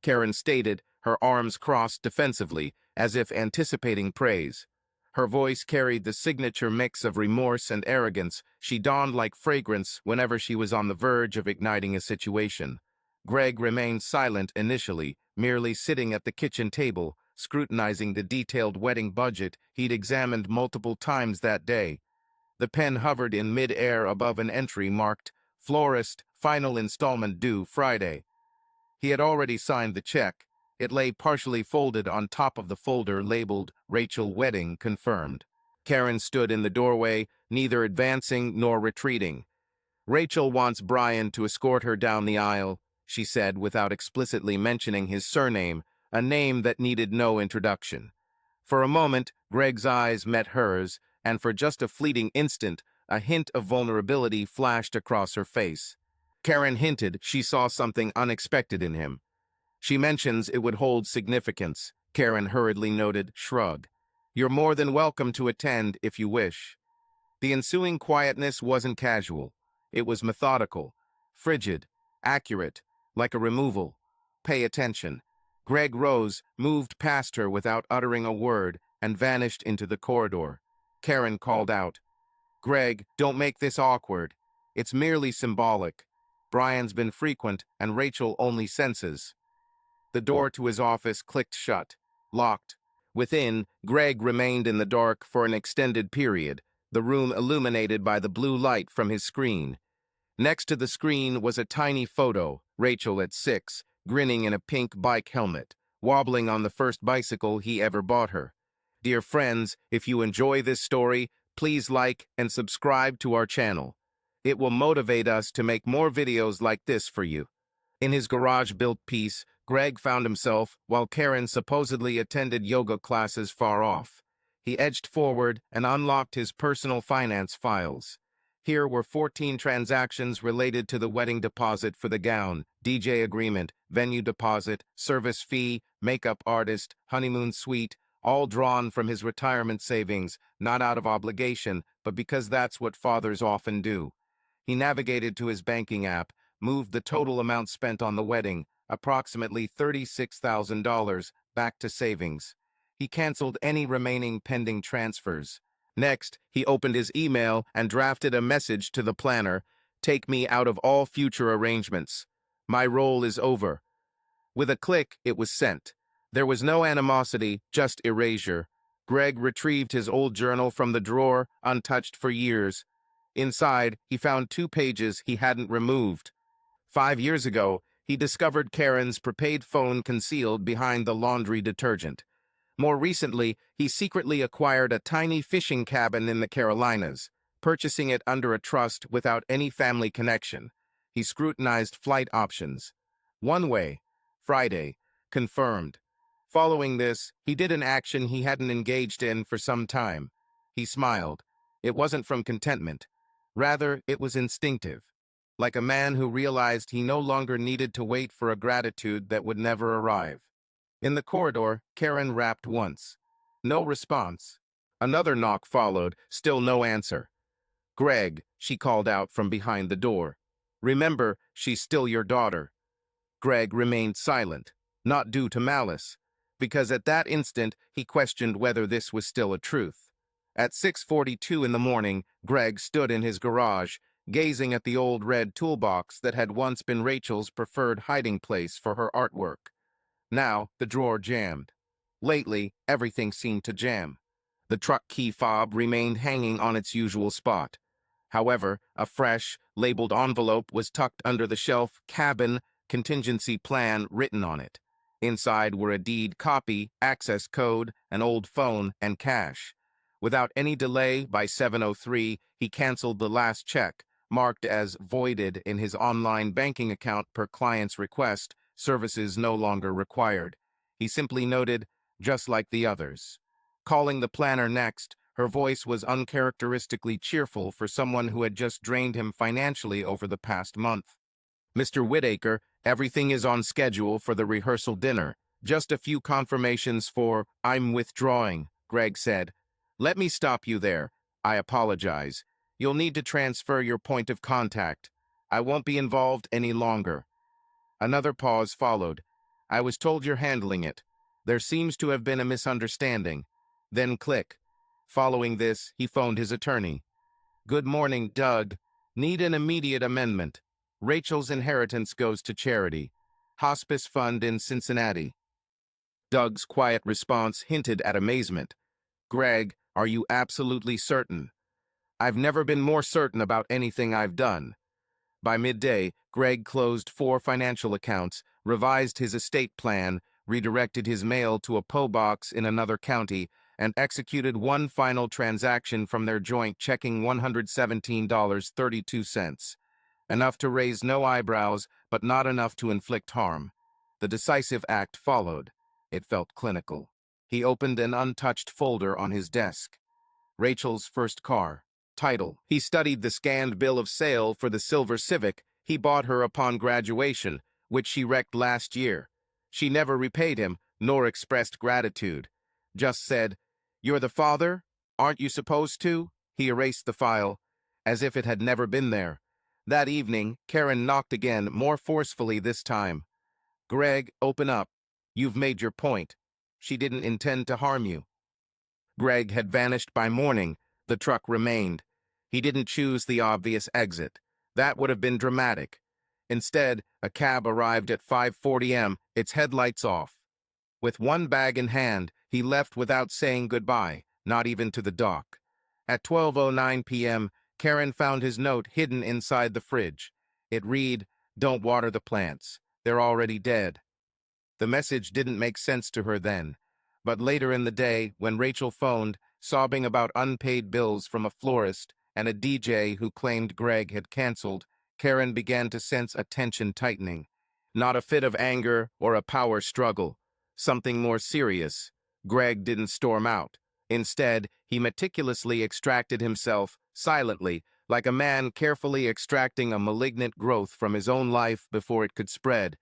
Karen stated, her arms crossed defensively, as if anticipating praise. Her voice carried the signature mix of remorse and arrogance she donned like fragrance whenever she was on the verge of igniting a situation. Greg remained silent initially, merely sitting at the kitchen table, scrutinizing the detailed wedding budget he'd examined multiple times that day. The pen hovered in mid-air above an entry marked, "Florist, final installment due Friday." He had already signed the check. It lay partially folded on top of the folder labeled "Rachel Wedding Confirmed." Karen stood in the doorway, neither advancing nor retreating. "Rachel wants Brian to escort her down the aisle," she said without explicitly mentioning his surname, a name that needed no introduction. For a moment, Greg's eyes met hers, and for just a fleeting instant, a hint of vulnerability flashed across her face. Karen hinted she saw something unexpected in him. "She mentions it would hold significance," Karen hurriedly noted, shrug. "You're more than welcome to attend if you wish." The ensuing quietness wasn't casual. It was methodical, frigid, accurate, like a removal. "Pay attention." Greg rose, moved past her without uttering a word, and vanished into the corridor. Karen called out, "Greg, don't make this awkward. It's merely symbolic. Brian's been frequent, and Rachel only senses." The door to his office clicked shut, locked. Within, Greg remained in the dark for an extended period, the room illuminated by the blue light from his screen. Next to the screen was a tiny photo, Rachel at 6, grinning in a pink bike helmet, wobbling on the first bicycle he ever bought her. Dear friends, if you enjoy this story, please like and subscribe to our channel. It will motivate us to make more videos like this for you. In his garage-built piece, Greg found himself while Karen supposedly attended yoga classes far off. He edged forward and unlocked his personal finance files. Here were 14 transactions related to the wedding deposit for the gown, DJ agreement, venue deposit, service fee, makeup artist, honeymoon suite, all drawn from his retirement savings, not out of obligation, but because that's what fathers often do. He navigated to his banking app, moved the total amount spent on the wedding, approximately $36,000, back to savings. He canceled any remaining pending transfers. Next, he opened his email and drafted a message to the planner, "Take me out of all future arrangements. My role is over." With a click, it was sent. There was no animosity, just erasure. Greg retrieved his old journal from the drawer, untouched for years. Inside, he found 2 pages he hadn't removed. 5 years ago, he discovered Karen's prepaid phone concealed behind the laundry detergent. More recently, he secretly acquired a tiny fishing cabin in the Carolinas, purchasing it under a trust without any family connection. He scrutinized flight options. One way, Friday, confirmed. Following this, he did an action he hadn't engaged in for some time. He smiled. It wasn't from contentment. Rather, it was instinctive. Like a man who realized he no longer needed to wait for a gratitude that would never arrive. In the corridor, Karen rapped once. No response. Another knock followed, still no answer. "Greg," she called out from behind the door. "Remember, she's still your daughter." Greg remained silent, not due to malice, because at that instant he questioned whether this was still a truth. At 6:42 in the morning, Greg stood in his garage, gazing at the old red toolbox that had once been Rachel's preferred hiding place for her artwork. Now, the drawer jammed. Lately, everything seemed to jam. The truck key fob remained hanging on its usual spot. However, a fresh, labeled envelope was tucked under the shelf, "Cabin, contingency plan" written on it. Inside were a deed copy, access code, an old phone, and cash. Without any delay, by 7:03, he canceled the last check, marked as voided in his online banking account per client's request, services no longer required. He simply noted, "Just like the others." Calling the planner next, her voice was uncharacteristically cheerful for someone who had just drained him financially over the past month. "Mr. Whitaker, everything is on schedule for the rehearsal dinner. Just a few confirmations for I'm withdrawing," Greg said. "Let me stop you there. I apologize. You'll need to transfer your point of contact. I won't be involved any longer." Another pause followed. I was told you're handling it. There seems to have been a misunderstanding. Then click. Following this, he phoned his attorney. Good morning, Doug. Need an immediate amendment. Rachel's inheritance goes to charity. Hospice fund in Cincinnati. Doug's quiet response hinted at amazement. Greg, are you absolutely certain? I've never been more certain about anything I've done. By midday, Greg closed 4 financial accounts, revised his estate plan, redirected his mail to a PO box in another county, and executed one final transaction from their joint checking $117.32. Enough to raise no eyebrows, but not enough to inflict harm. The decisive act followed. It felt clinical. He opened an untouched folder on his desk. Rachel's first car. Title. He studied the scanned bill of sale for the silver Civic he bought her upon graduation, which she wrecked last year. She never repaid him, nor expressed gratitude. Just said, "You're the father? Aren't you supposed to?" He erased the file, as if it had never been there. That evening, Karen knocked again, more forcefully this time. Greg, open up. You've made your point. She didn't intend to harm you. Greg had vanished by morning. The truck remained. He didn't choose the obvious exit. That would have been dramatic. Instead, a cab arrived at 5:40 a.m., its headlights off. With one bag in hand, he left without saying goodbye, not even to the dock. At 12:09 p.m., Karen found his note hidden inside the fridge. It read, "Don't water the plants. They're already dead." The message didn't make sense to her then. But later in the day, when Rachel phoned, sobbing about unpaid bills from a florist and a DJ who claimed Greg had canceled, Karen began to sense a tension tightening. Not a fit of anger or a power struggle. Something more serious. Greg didn't storm out. Instead, he meticulously extracted himself, silently, like a man carefully extracting a malignant growth from his own life before it could spread.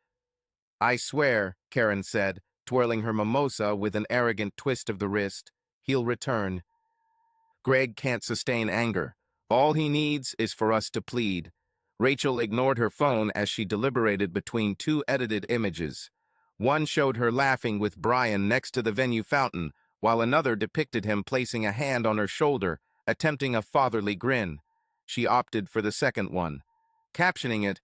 I swear, Karen said, twirling her mimosa with an arrogant twist of the wrist, he'll return. Greg can't sustain anger. All he needs is for us to plead. Rachel ignored her phone as she deliberated between 2 edited images. One showed her laughing with Brian next to the venue fountain, while another depicted him placing a hand on her shoulder, attempting a fatherly grin. She opted for the second one. Captioning it,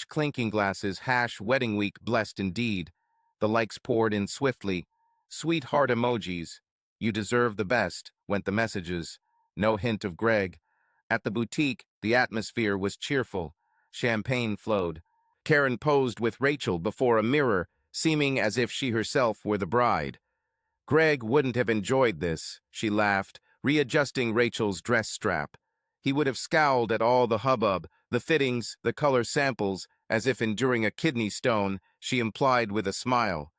#clinking glasses, #wedding week blessed indeed. The likes poured in swiftly. Sweet heart emojis. You deserve the best, went the messages. No hint of Greg. At the boutique, the atmosphere was cheerful. Champagne flowed. Karen posed with Rachel before a mirror, seeming as if she herself were the bride. Greg wouldn't have enjoyed this, she laughed, readjusting Rachel's dress strap. He would have scowled at all the hubbub, the fittings, the color samples, as if enduring a kidney stone, she implied with a smile.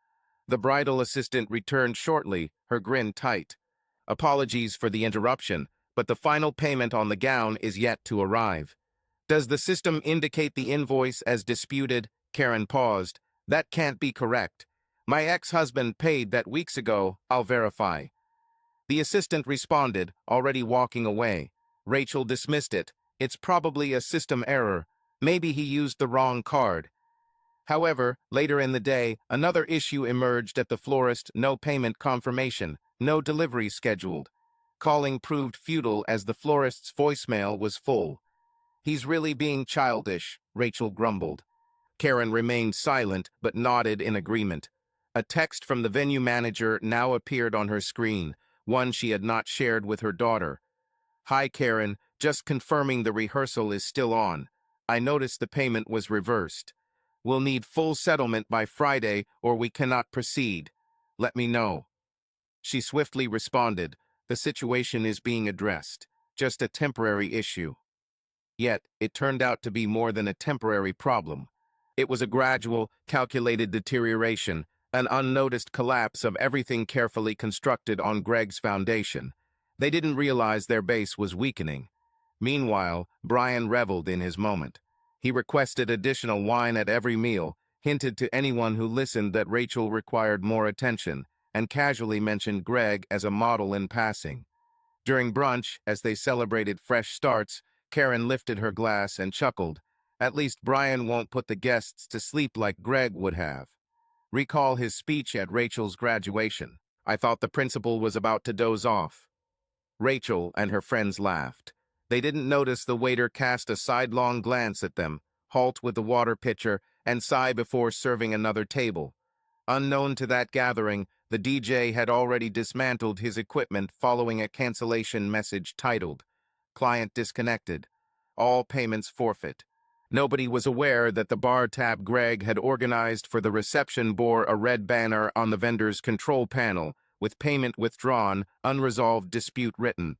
The bridal assistant returned shortly, her grin tight. Apologies for the interruption, but the final payment on the gown is yet to arrive. Does the system indicate the invoice as disputed? Karen paused. That can't be correct. My ex-husband paid that weeks ago, I'll verify. The assistant responded, already walking away. Rachel dismissed it. It's probably a system error. Maybe he used the wrong card. However, later in the day, another issue emerged at the florist: no payment confirmation, no delivery scheduled. Calling proved futile as the florist's voicemail was full. He's really being childish, Rachel grumbled. Karen remained silent but nodded in agreement. A text from the venue manager now appeared on her screen, one she had not shared with her daughter. Hi Karen, just confirming the rehearsal is still on. I noticed the payment was reversed. We'll need full settlement by Friday or we cannot proceed. Let me know. She swiftly responded, the situation is being addressed. Just a temporary issue. Yet, it turned out to be more than a temporary problem. It was a gradual, calculated deterioration, an unnoticed collapse of everything carefully constructed on Greg's foundation. They didn't realize their base was weakening. Meanwhile, Brian reveled in his moment. He requested additional wine at every meal, hinted to anyone who listened that Rachel required more attention, and casually mentioned Greg as a model in passing. During brunch, as they celebrated fresh starts, Karen lifted her glass and chuckled. At least Brian won't put the guests to sleep like Greg would have. Recall his speech at Rachel's graduation. I thought the principal was about to doze off. Rachel and her friends laughed. They didn't notice the waiter cast a sidelong glance at them, halt with the water pitcher, and sigh before serving another table. Unknown to that gathering, the DJ had already dismantled his equipment following a cancellation message titled, "Client disconnected. All payments forfeit." Nobody was aware that the bar tab Greg had organized for the reception bore a red banner on the vendor's control panel, with payment withdrawn, unresolved dispute written.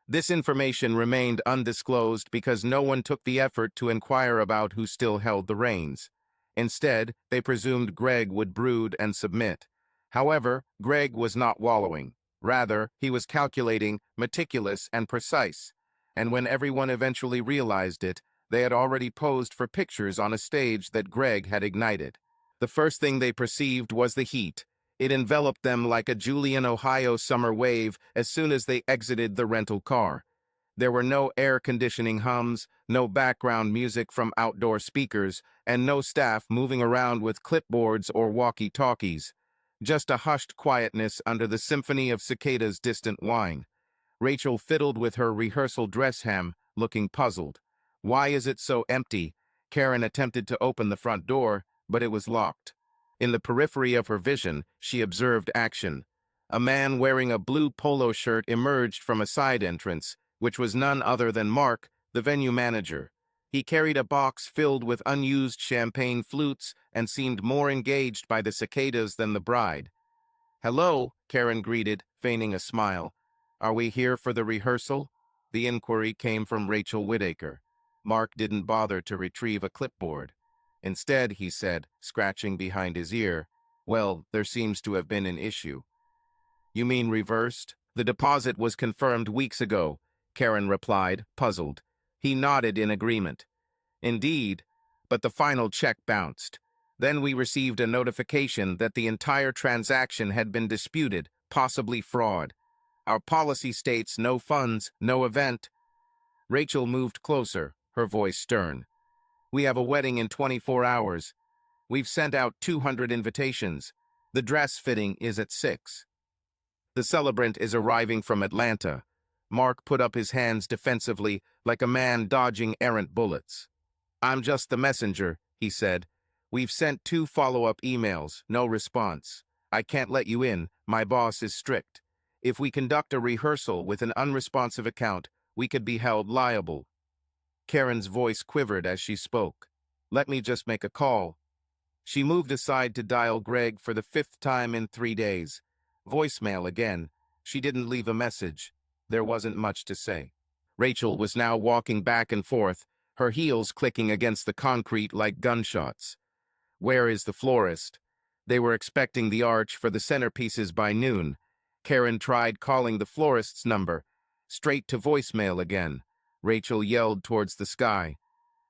This information remained undisclosed because no one took the effort to inquire about who still held the reins. Instead, they presumed Greg would brood and submit. However, Greg was not wallowing. Rather, he was calculating, meticulous, and precise. And when everyone eventually realized it, they had already posed for pictures on a stage that Greg had ignited. The first thing they perceived was the heat. It enveloped them like a Julian, Ohio summer wave as soon as they exited the rental car. There were no air conditioning hums, no background music from outdoor speakers, and no staff moving around with clipboards or walkie-talkies. Just a hushed quietness under the symphony of cicadas' distant whine. Rachel fiddled with her rehearsal dress hem, looking puzzled. "Why is it so empty?" Karen attempted to open the front door, but it was locked. In the periphery of her vision, she observed action. A man wearing a blue polo shirt emerged from a side entrance, which was none other than Mark, the venue manager. He carried a box filled with unused champagne flutes and seemed more engaged by the cicadas than the bride. "Hello," Karen greeted, feigning a smile. "Are we here for the rehearsal?" The inquiry came from Rachel Whittaker. Mark didn't bother to retrieve a clipboard. Instead, he said, scratching behind his ear, "Well, there seems to have been an issue." "You mean reversed?" "The deposit was confirmed weeks ago," Karen replied, puzzled. He nodded in agreement. "Indeed, but the final check bounced. Then we received a notification that the entire transaction had been disputed, possibly fraud. Our policy states no funds, no event." Rachel moved closer, her voice stern. "We have a wedding in 24 hours. We've sent out 200 invitations. The dress fitting is at 6. The celebrant is arriving from Atlanta." Mark put up his hands defensively, like a man dodging errant bullets. "I'm just the messenger," he said. "We've sent 2 follow-up emails, no response. I can't let you in, my boss is strict. If we conduct a rehearsal with an unresponsive account, we could be held liable." Karen's voice quivered as she spoke. "Let me just make a call." She moved aside to dial Greg for the 5th time in 3 days. Voicemail again. She didn't leave a message. There wasn't much to say. Rachel was now walking back and forth, her heels clicking against the concrete like gunshots. Where is the florist? They were expecting the arch for the centerpieces by noon. Karen tried calling the florist's number. Straight to voicemail again. Rachel yelled towards the sky.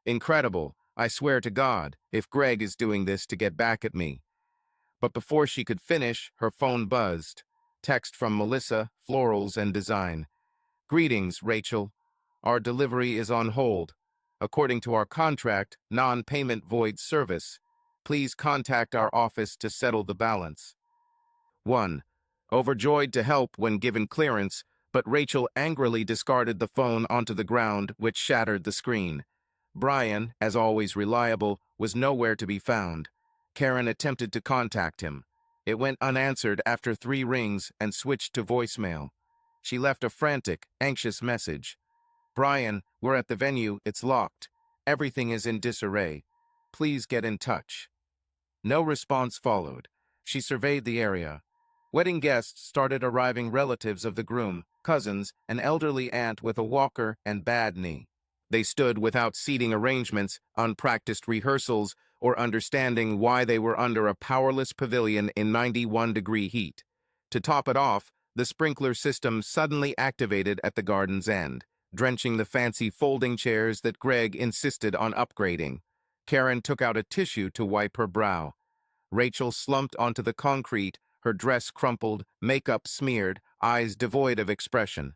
"Incredible. I swear to God, if Greg is doing this to get back at me." But before she could finish, her phone buzzed. Text from Melissa, Florals and Design. "Greetings, Rachel. Our delivery is on hold. According to our contract, non-payment void service. Please contact our office to settle the balance." 1. Overjoyed to help when given clearance, but Rachel angrily discarded the phone onto the ground, which shattered the screen. Brian, as always reliable, was nowhere to be found. Karen attempted to contact him. It went unanswered after 3 rings and switched to voicemail. She left a frantic, anxious message. "Brian, we're at the venue, it's locked. Everything is in disarray. Please get in touch." No response followed. She surveyed the area. Wedding guests started arriving, relatives of the groom, cousins, an elderly aunt with a walker and bad knee. They stood without seating arrangements, unpracticed rehearsals, or understanding why they were under a powerless pavilion in 91-degree heat. To top it off, the sprinkler system suddenly activated at the garden's end, drenching the fancy folding chairs that Greg insisted on upgrading. Karen took out a tissue to wipe her brow. Rachel slumped onto the concrete, her dress crumpled, makeup smeared, eyes devoid of expression.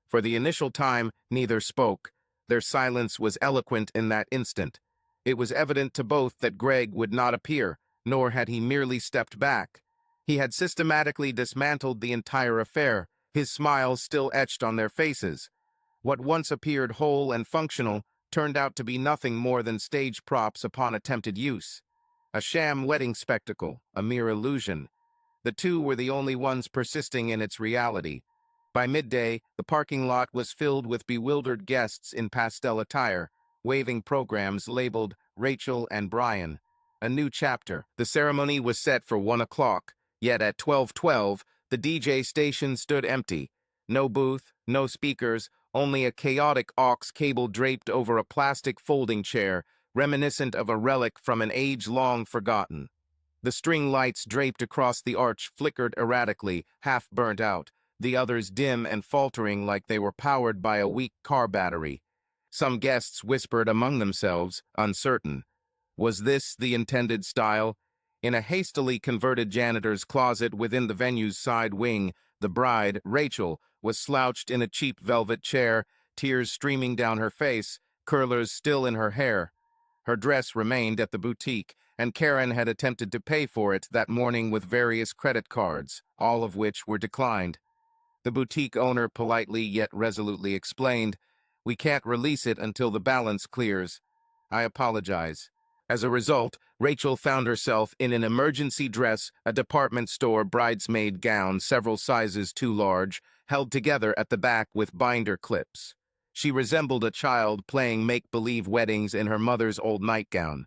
For the initial time, neither spoke. Their silence was eloquent in that instant. It was evident to both that Greg would not appear, Nor had he merely stepped back. He had systematically dismantled the entire affair, his smile still etched on their faces. What once appeared whole and functional turned out to be nothing more than stage props upon attempted use. A sham wedding spectacle, a mere illusion. The two were the only ones persisting in its reality. By midday, the parking lot was filled with bewildered guests in pastel attire, waving programs labeled Rachel and Brian. A new chapter. The ceremony was set for 1 o'clock, yet at 12:12, the DJ station stood empty. No booth, no speakers, only a chaotic aux cable draped over a plastic folding chair, reminiscent of a relic from an age long forgotten. The string lights draped across the arch flickered erratically, half burnt out, the others dim and faltering like they were powered by a weak car battery. Some guests whispered among themselves, uncertain. Was this the intended style? In a hastily converted janitor's closet within the venue's side wing, the bride, Rachel, was slouched in a cheap velvet chair, tears streaming down her face, curlers still in her hair. Her dress remained at the boutique, and Karen had attempted to pay for it that morning with various credit cards, all of which were declined. The boutique owner politely yet resolutely explained, "We can't release it until the balance clears. I apologize." As a result, Rachel found herself in an emergency dress, a department store bridesmaid gown several sizes too large, held together at the back with binder clips. She resembled a child playing make-believe weddings in her mother's old nightgown.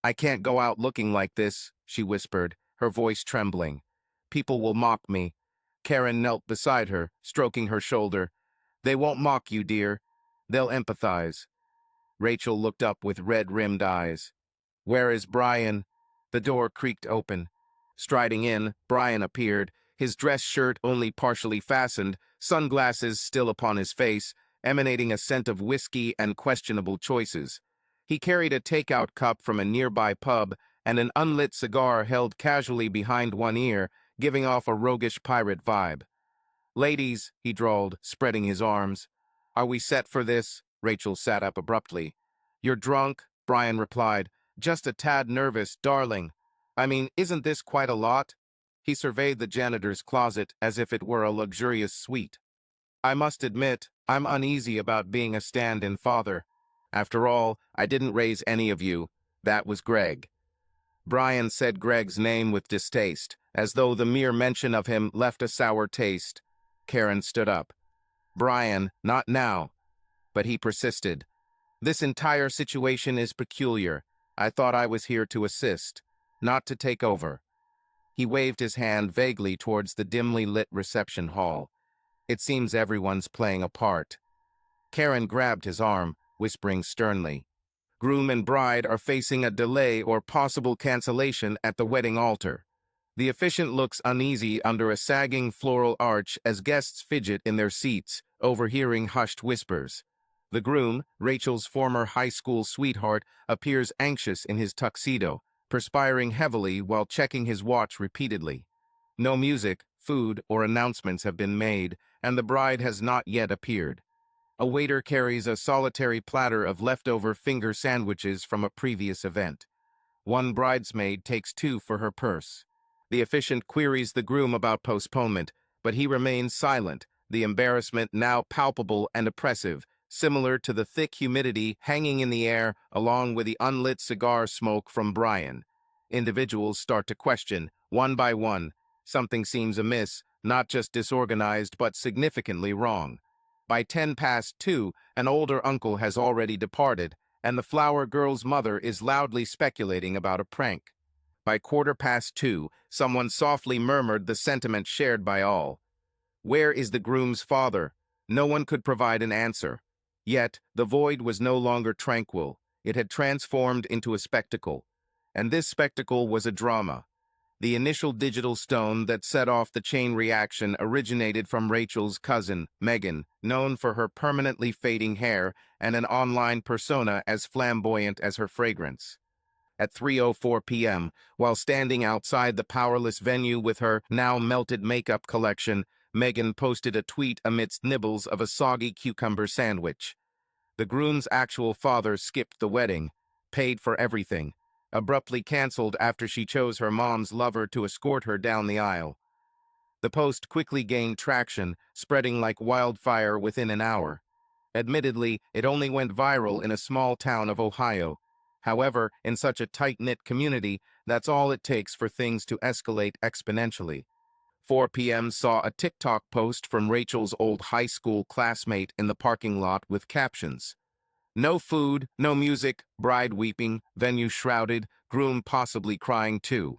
"I can't go out looking like this," she whispered, her voice trembling. "People will mock me." Karen knelt beside her, stroking her shoulder. "They won't mock you, dear. They'll empathize." Rachel looked up with red-rimmed eyes. "Where is Brian?" The door creaked open. Striding in, Brian appeared, his dress shirt only partially fastened, sunglasses still upon his face, emanating a scent of whiskey and questionable choices. He carried a takeout cup from a nearby pub and an unlit cigar held casually behind one ear, giving off a roguish pirate vibe. "Ladies," he drawled, spreading his arms. "Are we set for this?" Rachel sat up abruptly. "You're drunk," Brian replied. "Just a tad nervous, darling. I mean, isn't this quite a lot?" He surveyed the janitor's closet as if it were a luxurious suite. "I must admit, I'm uneasy about being a stand-in father. After all, I didn't raise any of you. That was Greg." Brian said Greg's name with distaste, as though the mere mention of him left a sour taste. Karen stood up. "Brian, not now." But he persisted. "This entire situation is peculiar. I thought I was here to assist, not to take over." He waved his hand vaguely towards the dimly lit reception hall. "It seems everyone's playing a part." Karen grabbed his arm, whispering sternly, "Groom and bride are facing a delay or possible cancellation at the wedding altar." The officiant looks uneasy under a sagging floral arch as guests fidget in their seats, overhearing hushed whispers. The groom, Rachel's former high school sweetheart, appears anxious in his tuxedo, perspiring heavily while checking his watch repeatedly. No music, food, or announcements have been made, and the bride has not yet appeared. A waiter carries a solitary platter of leftover finger sandwiches from a previous event. One bridesmaid takes two for her purse. The officiant queries the groom about postponement, but he remains silent, the embarrassment now palpable and oppressive, similar to the thick humidity hanging in the air along with the unlit cigar smoke from Brian. Individuals start to question, one by one. Something seems amiss, not just disorganized but significantly wrong. By 2:10, an older uncle has already departed, and the flower girl's mother is loudly speculating about a prank. By 2:15, someone softly murmured the sentiment shared by all. Where is the groom's father? No one could provide an answer. Yet, the void was no longer tranquil. It had transformed into a spectacle. And this spectacle was a drama. The initial digital stone that set off the chain reaction originated from Rachel's cousin, Megan, known for her permanently fading hair and an online persona as flamboyant as her fragrance. At 3:04 p.m., while standing outside the powerless venue with her now melted makeup collection, Megan posted a tweet amidst nibbles of a soggy cucumber sandwich. The groom's actual father skipped the wedding, paid for everything. abruptly canceled after she chose her mom's lover to escort her down the aisle. The post quickly gained traction, spreading like wildfire within an hour. Admittedly, it only went viral in a small town of Ohio. However, in such a tight-knit community, that's all it takes for things to escalate exponentially. 4 p.m. saw a TikTok post from Rachel's old high school classmate in the parking lot with captions. No food, no music, bride weeping, venue shrouded, groom possibly crying too.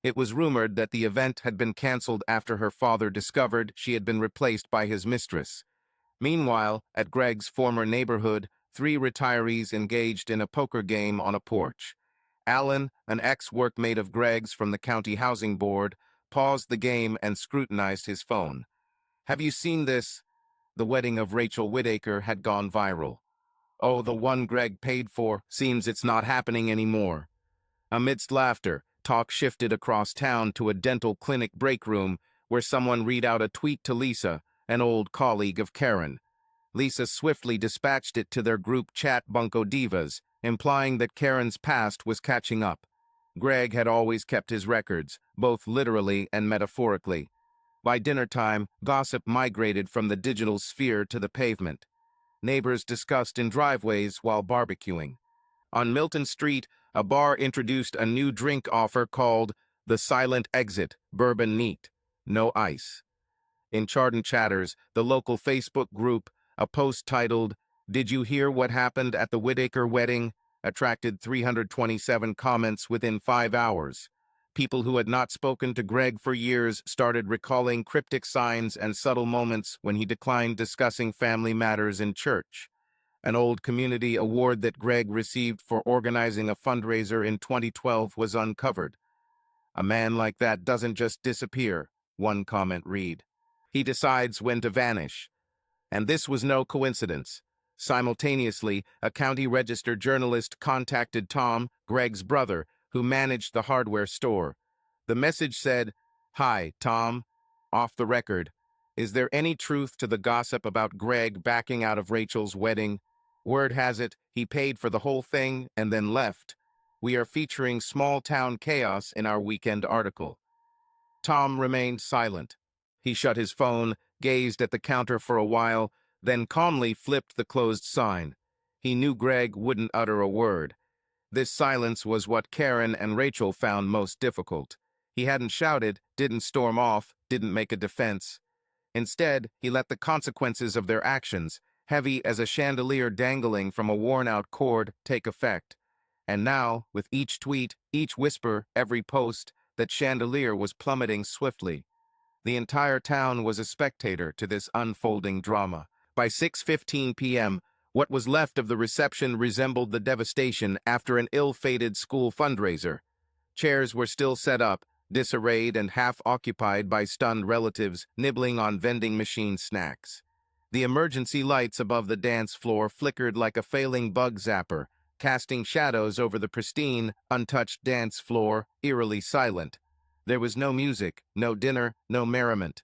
It was rumored that the event had been canceled after her father discovered she had been replaced by his mistress. Meanwhile, at Greg's former neighborhood, 3 retirees engaged in a poker game on a porch. Alan, an ex-workmate of Greg's from the county housing board, paused the game and scrutinized his phone. Have you seen this? The wedding of Rachel Whittaker had gone viral. Oh, the one Greg paid for, seems it's not happening anymore. Amidst laughter, talk shifted across town to a dental clinic break room where someone read out a tweet to Lisa, an old colleague of Karen. Lisa swiftly dispatched it to their group chat Bunko Divas, implying that Karen's past was catching up. Greg had always kept his records, both literally and metaphorically. By dinner time, gossip migrated from the digital sphere to the pavement. Neighbors discussed in driveways while barbecuing. On Milton Street, a bar introduced a new drink offer called the Silent Exit Bourbon Neat, no ice. In Chardon Chatters, the local Facebook group, a post titled, "Did you hear what happened at the Whittaker wedding?" attracted 327 comments within 5 hours. People who had not spoken to Greg for years started recalling cryptic signs and subtle moments when he declined discussing family matters in church. An old community award that Greg received for organizing a fundraiser in 2012 was uncovered. "A man like that doesn't just disappear," one comment read. "He decides when to vanish." And this was no coincidence. Simultaneously, a county register journalist contacted Tom, Greg's brother, who managed the hardware store. The message said, "Hi, Tom. Off the record. Is there any truth to the gossip about Greg backing out of Rachel's wedding? Word has it, he paid for the whole thing and then left. We are featuring small-town chaos in our weekend article." Tom remained silent. He shut his phone, gazed at the counter for a while, then calmly flipped the closed sign. He knew Greg wouldn't utter a word. This silence was what Karen and Rachel found most difficult. He hadn't shouted, didn't storm off, didn't make a defense. Instead, he let the consequences of their actions, heavy as a chandelier dangling from a worn-out cord, take effect. And now, with each tweet, each whisper, every post, that chandelier was plummeting swiftly. The entire town was a spectator to this unfolding drama. By 6:15 p.m., what was left of the reception resembled the devastation after an ill-fated school fundraiser. Chairs were still set up, disarrayed and half-occupied by stunned relatives nibbling on vending machine snacks. The emergency lights above the dance floor flickered like a failing bug zapper, casting shadows over the pristine, untouched dance floor, eerily silent. There was no music, no dinner, no merriment.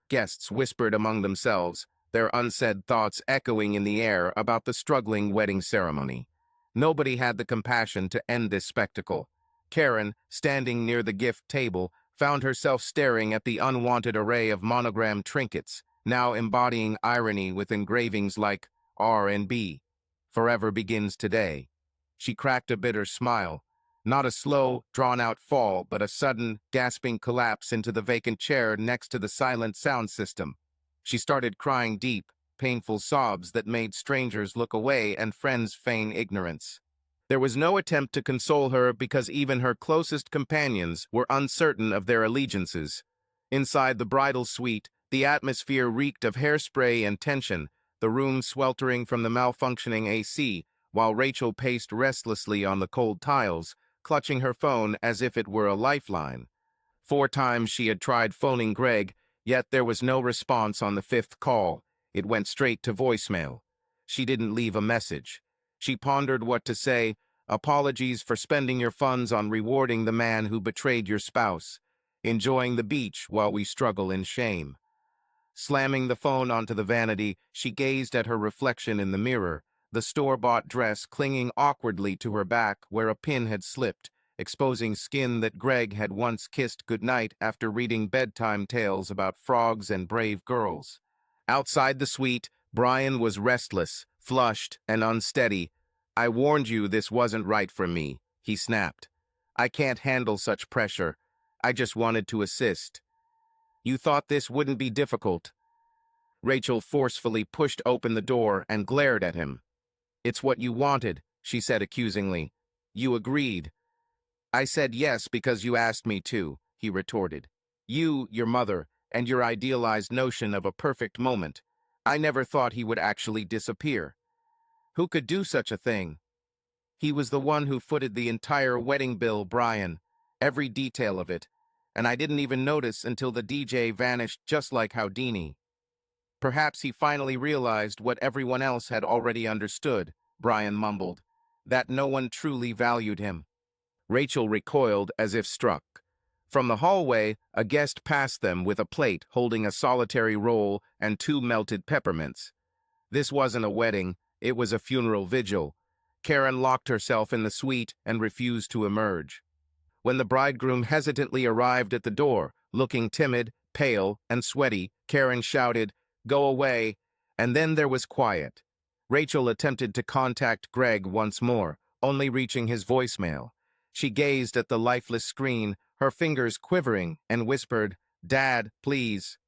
Guests whispered among themselves, their unsaid thoughts echoing in the air about the struggling wedding ceremony. Nobody had the compassion to end this spectacle. Karen, standing near the gift table, found herself staring at the unwanted array of monogrammed trinkets, now embodying irony with engravings like R&B, "Forever Begins Today." She cracked a bitter smile. Not a slow, drawn-out fall, but a sudden, gasping collapse into the vacant chair next to the silent sound system. She started crying deep, painful sobs that made strangers look away and friends feign ignorance. There was no attempt to console her because even her closest companions were uncertain of their allegiances. Inside the bridal suite, the atmosphere reeked of hairspray and tension, the room sweltering from the malfunctioning AC, while Rachel paced restlessly on the cold tiles, clutching her phone as if it were a lifeline. 4 times she had tried phoning Greg, yet there was no response on the 5th call. It went straight to voicemail. She didn't leave a message. She pondered what to say. "Apologies for spending your funds on rewarding the man who betrayed your spouse. Enjoying the beach while we struggle in shame." Slamming the phone onto the vanity, she gazed at her reflection in the mirror, the store-bought dress clinging awkwardly to her back where a pin had slipped, exposing skin that Greg had once kissed goodnight after reading bedtime tales about frogs and brave girls. Outside the suite, Brian was restless, flushed, and unsteady. "I warned you this wasn't right for me," he snapped. "I can't handle such pressure. I just wanted to assist." "You thought this wouldn't be difficult." Rachel forcefully pushed open the door and glared at him. "It's what you wanted," she said accusingly. "You agreed." "I said yes because you asked me to," he retorted. "You, your mother, and your idealized notion of a perfect moment. I never thought he would actually disappear. Who could do such a thing? He was the one who footed the entire wedding bill, Brian, every detail of it, and I didn't even notice until the DJ vanished just like Houdini." "Perhaps he finally realized what everyone else had already understood," Brian mumbled, "that no one truly valued him." Rachel recoiled as if struck. From the hallway, a guest passed them with a plate holding a solitary roll and 2 melted peppermints. This wasn't a wedding, it was a funeral vigil. Karen locked herself in the suite and refused to emerge. When the bridegroom hesitantly arrived at the door, looking timid, pale, and sweaty, Karen shouted, "Go away," and then there was quiet. Rachel attempted to contact Greg once more, only reaching his voicemail. She gazed at the lifeless screen, her fingers quivering, and whispered, "Dad, please."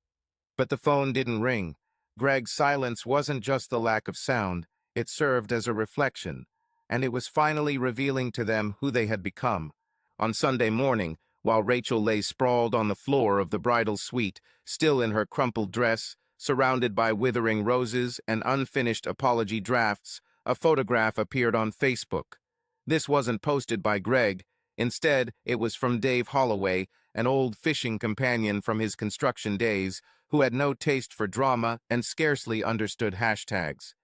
But the phone didn't ring. Greg's silence wasn't just the lack of sound, it served as a reflection, and it was finally revealing to them who they had become. On Sunday morning, while Rachel lay sprawled on the floor of the bridal suite, still in her crumpled dress, surrounded by withering roses and unfinished apology drafts, a photograph appeared on Facebook. This wasn't posted by Greg. Instead, it was from Dave Holloway, an old fishing companion from his construction days, who had no taste for drama and scarcely understood hashtags.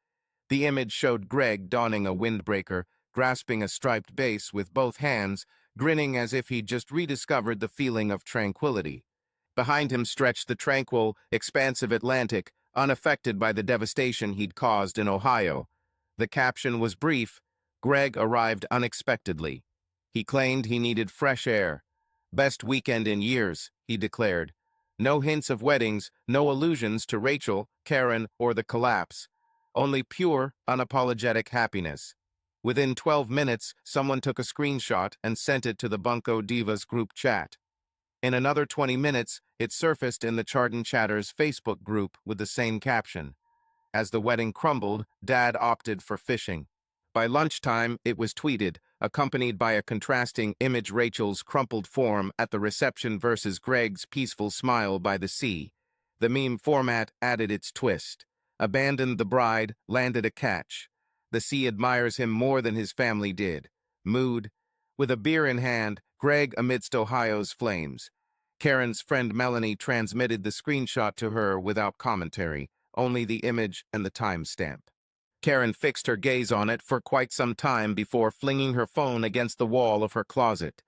The image showed Greg donning a windbreaker, grasping a striped base with both hands, grinning as if he'd just rediscovered the feeling of tranquility. Behind him stretched the tranquil, expansive Atlantic, unaffected by the devastation he'd caused in Ohio. The caption was brief: "Greg arrived unexpectedly." He claimed he needed fresh air. "Best weekend in years," he declared. No hints of weddings, no allusions to Rachel, Karen, or the collapse. Only pure, unapologetic happiness. Within 12 minutes, someone took a screenshot and sent it to the Bunko Divas group chat. In another 20 minutes, it surfaced in the Chardon Chatters Facebook group with the same caption. As the wedding crumbled, Dad opted for fishing. By lunchtime, it was tweeted, accompanied by a contrasting image: Rachel's crumpled form at the reception versus Greg's peaceful smile by the sea. The meme format added its twist. Abandoned the bride, landed a catch. The sea admires him more than his family did. Mood. With a beer in hand, Greg amidst Ohio's flames. Karen's friend Melanie transmitted the screenshot to her without commentary, only the image and the timestamp. Karen fixed her gaze on it for quite some time before flinging her phone against the wall of her closet.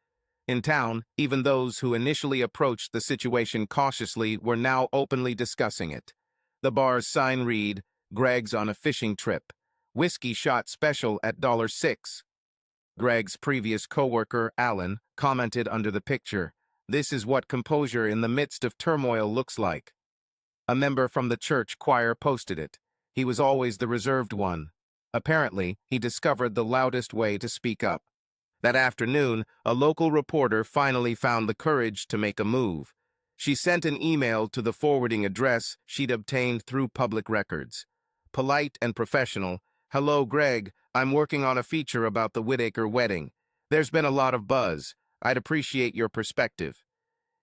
In town, even those who initially approached the situation cautiously were now openly discussing it. The bar's sign read, "Greg's on a fishing trip. Whiskey shot special at $6." Greg's previous coworker, Alan, commented under the picture, "This is what composure in the midst of turmoil looks like." A member from the church choir posted it. He was always the reserved one. Apparently, he discovered the loudest way to speak up. That afternoon, a local reporter finally found the courage to make a move. She sent an email to the forwarding address she'd obtained through public records. Polite and professional, "Hello, Greg. I'm working on a feature about the Whittaker wedding. There's been a lot of buzz. I'd appreciate your perspective."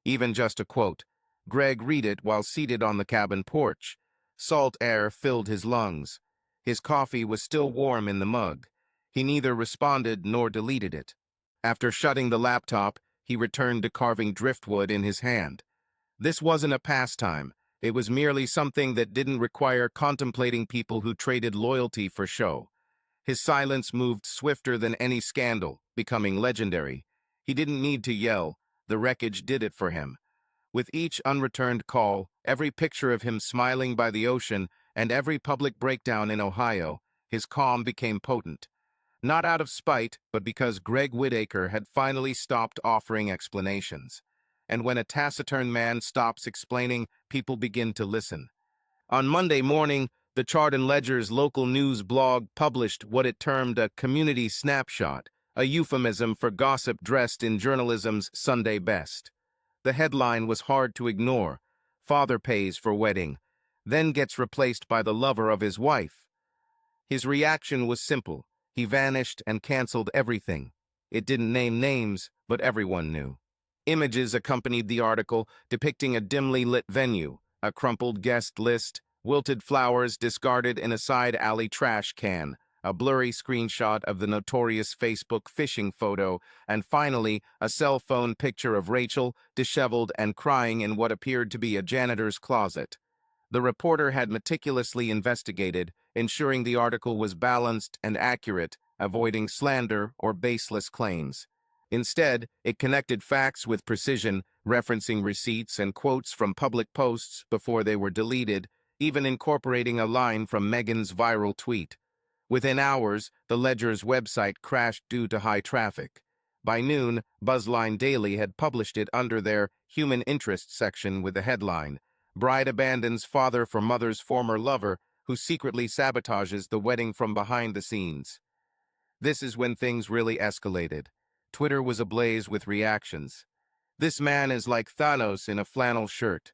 Even just a quote. Greg read it while seated on the cabin porch. Salt air filled his lungs. His coffee was still warm in the mug. He neither responded nor deleted it. After shutting the laptop, he returned to carving driftwood in his hand. This wasn't a pastime. It was merely something that didn't require contemplating people who traded loyalty for show. His silence moved swifter than any scandal, becoming legendary. He didn't need to yell. The wreckage did it for him. With each unreturned call, every picture of him smiling by the ocean, and every public breakdown in Ohio, his calm became potent. Not out of spite, but because Greg Whittaker had finally stopped offering explanations. And when a taciturn man stops explaining, people begin to listen. On Monday morning, the Chardon Ledger's local news blog published what it termed a community snapshot, a euphemism for gossip dressed in journalism's Sunday best. The headline was hard to ignore. Father pays for wedding, then gets replaced by the lover of his wife. His reaction was simple. He vanished and canceled everything. It didn't name names, but everyone knew. Images accompanied the article depicting a dimly lit venue, a crumpled guest list, wilted flowers discarded in a side alley trash can, a blurry screenshot of the notorious Facebook phishing photo, and finally, a cell phone picture of Rachel, disheveled and crying in what appeared to be a janitor's closet. The reporter had meticulously investigated, ensuring the article was balanced and accurate, avoiding slander or baseless claims. Instead, it connected facts with precision, referencing receipts and quotes from public posts before they were deleted, even incorporating a line from Meghan's viral tweet. Within hours, the Ledger's website crashed due to high traffic. By noon, Buzzline Daily had published it under their Human Interest section with the headline, "Bride abandons father for mother's former lover, who secretly sabotages the wedding from behind the scenes." This is when things really escalated. Twitter was ablaze with reactions. "This man is like Thanos in a flannel shirt."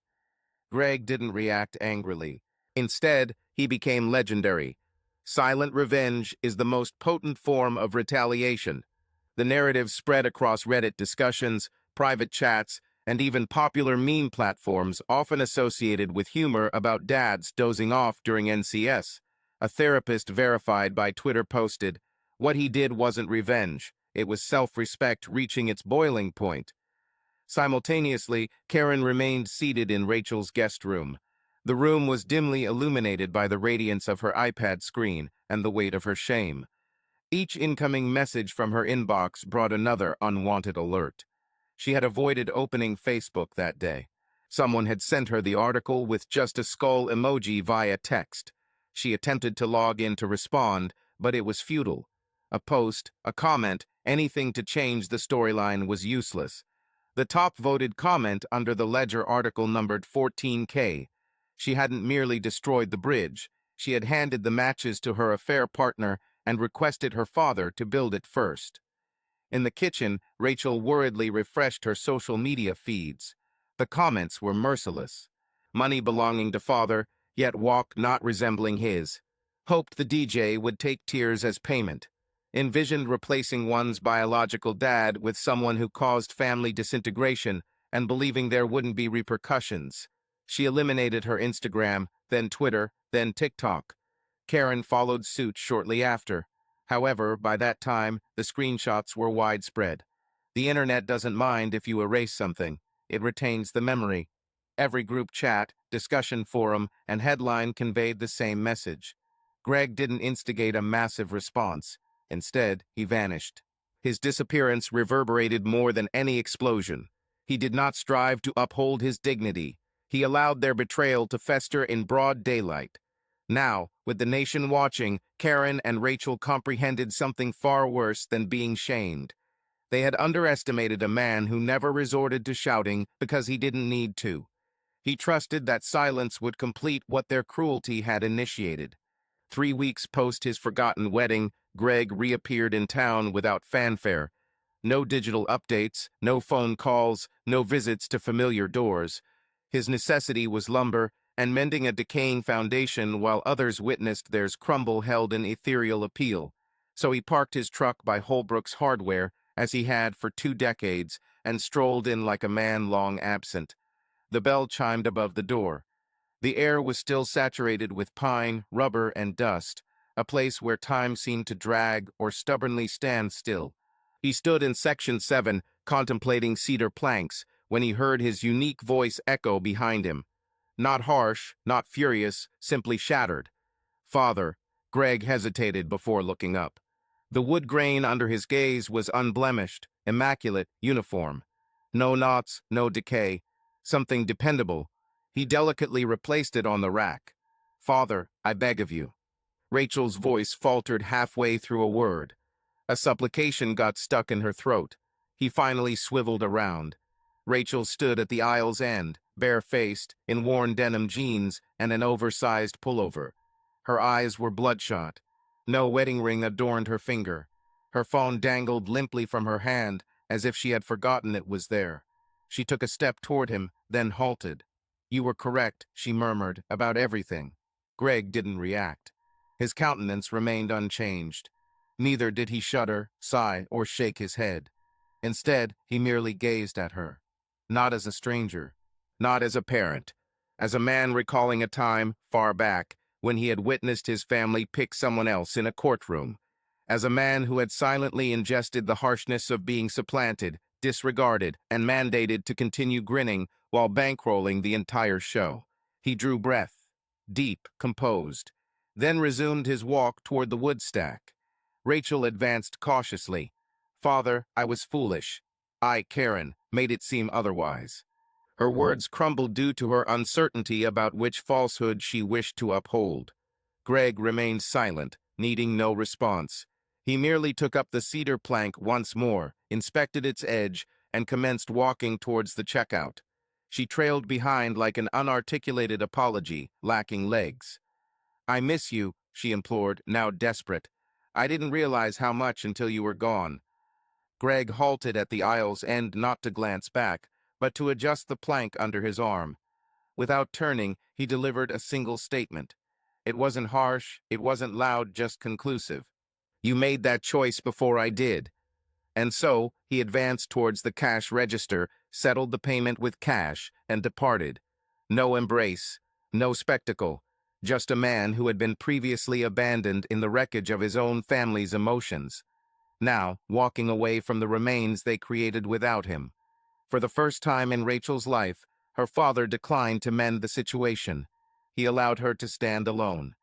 Greg didn't react angrily. Instead, he became legendary. Silent revenge is the most potent form of retaliation. The narrative spread across Reddit discussions, private chats, and even popular meme platforms often associated with humor about dads dozing off during NCS. A therapist verified by Twitter posted, "What he did wasn't revenge. It was self-respect reaching its boiling point." Simultaneously, Karen remained seated in Rachel's guest room. The room was dimly illuminated by the radiance of her iPad screen and the weight of her shame. Each incoming message from her inbox brought another unwanted alert. She had avoided opening Facebook that day. Someone had sent her the article with just a skull emoji via text. She attempted to log in to respond, but it was futile. A post, a comment, anything to change the storyline was useless. The top-voted comment under the Ledger article numbered 14K. She hadn't merely destroyed the bridge. She had handed the matches to her affair partner and requested her father to build it first. In the kitchen, Rachel worriedly refreshed her social media feeds. The comments were merciless. Money belonging to father, yet walk not resembling his. Hoped the DJ would take tears as payment. Envisioned replacing one's biological dad with someone who caused family disintegration and believing there wouldn't be repercussions. She eliminated her Instagram, then Twitter, then TikTok. Karen followed suit shortly after. However, by that time, the screenshots were widespread. The internet doesn't mind if you erase something. It retains the memory. Every group chat, discussion forum, and headline conveyed the same message. Greg didn't instigate a massive response. Instead, he vanished. His disappearance reverberated more than any explosion. He did not strive to uphold his dignity. He allowed their betrayal to fester in broad daylight. Now, with the nation watching, Karen and Rachel comprehended something far worse than being shamed. They had underestimated a man who never resorted to shouting because he didn't need to. He trusted that silence would complete what their cruelty had initiated. 3 weeks post his forgotten wedding, Greg reappeared in town without fanfare. No digital updates, no phone calls, no visits to familiar doors. His necessity was lumber, and mending a decaying foundation while others witnessed theirs crumble held an ethereal appeal. So he parked his truck by Holbrook's Hardware, as he had for 2 decades, and strolled in like a man long absent. The bell chimed above the door. The air was still saturated with pine, rubber, and dust, a place where time seemed to drag or stubbornly stand still. He stood in Section 7, contemplating cedar planks, when he heard his unique voice echo behind him. Not harsh, not furious, simply shattered. "Father." Greg hesitated before looking up. The wood grain under his gaze was unblemished, immaculate, uniform. No knots, no decay. Something dependable. He delicately replaced it on the rack. "Father, I beg of you." Rachel's voice faltered halfway through a word. A supplication got stuck in her throat. He finally swiveled around. Rachel stood at the aisle's end, bare-faced, in worn denim jeans and an oversized pullover. Her eyes were bloodshot. No wedding ring adorned her finger. Her phone dangled limply from her hand, as if she had forgotten it was there. She took a step toward him, then halted. "You were correct," she murmured, "about everything." Greg didn't react. His countenance remained unchanged. Neither did he shudder, sigh, or shake his head. Instead, he merely gazed at her. Not as a stranger, not as a parent, as a man recalling a time, far back, when he had witnessed his family pick someone else in a courtroom. As a man who had silently ingested the harshness of being supplanted, disregarded, and mandated to continue grinning while bankrolling the entire show. He drew breath, deep, composed, then resumed his walk toward the wood stack. Rachel advanced cautiously. "Father, I was foolish. I, Karen, made it seem otherwise." Her words crumbled due to her uncertainty about which falsehood she wished to uphold. Greg remained silent, needing no response. He merely took up the cedar plank once more, inspected its edge, and commenced walking towards the checkout. She trailed behind like an unarticulated apology, lacking legs. "I miss you," she implored, now desperate. "I didn't realize how much until you were gone." Greg halted at the aisle's end not to glance back, but to adjust the plank under his arm. Without turning, he delivered a single statement. It wasn't harsh, it wasn't loud, just conclusive. "You made that choice before I did." And so, he advanced towards the cash register, settled the payment with cash, and departed. No embrace, no spectacle, just a man who had been previously abandoned in the wreckage of his own family's emotions. Now, walking away from the remains they created without him. For the first time in Rachel's life, her father declined to mend the situation. He allowed her to stand alone.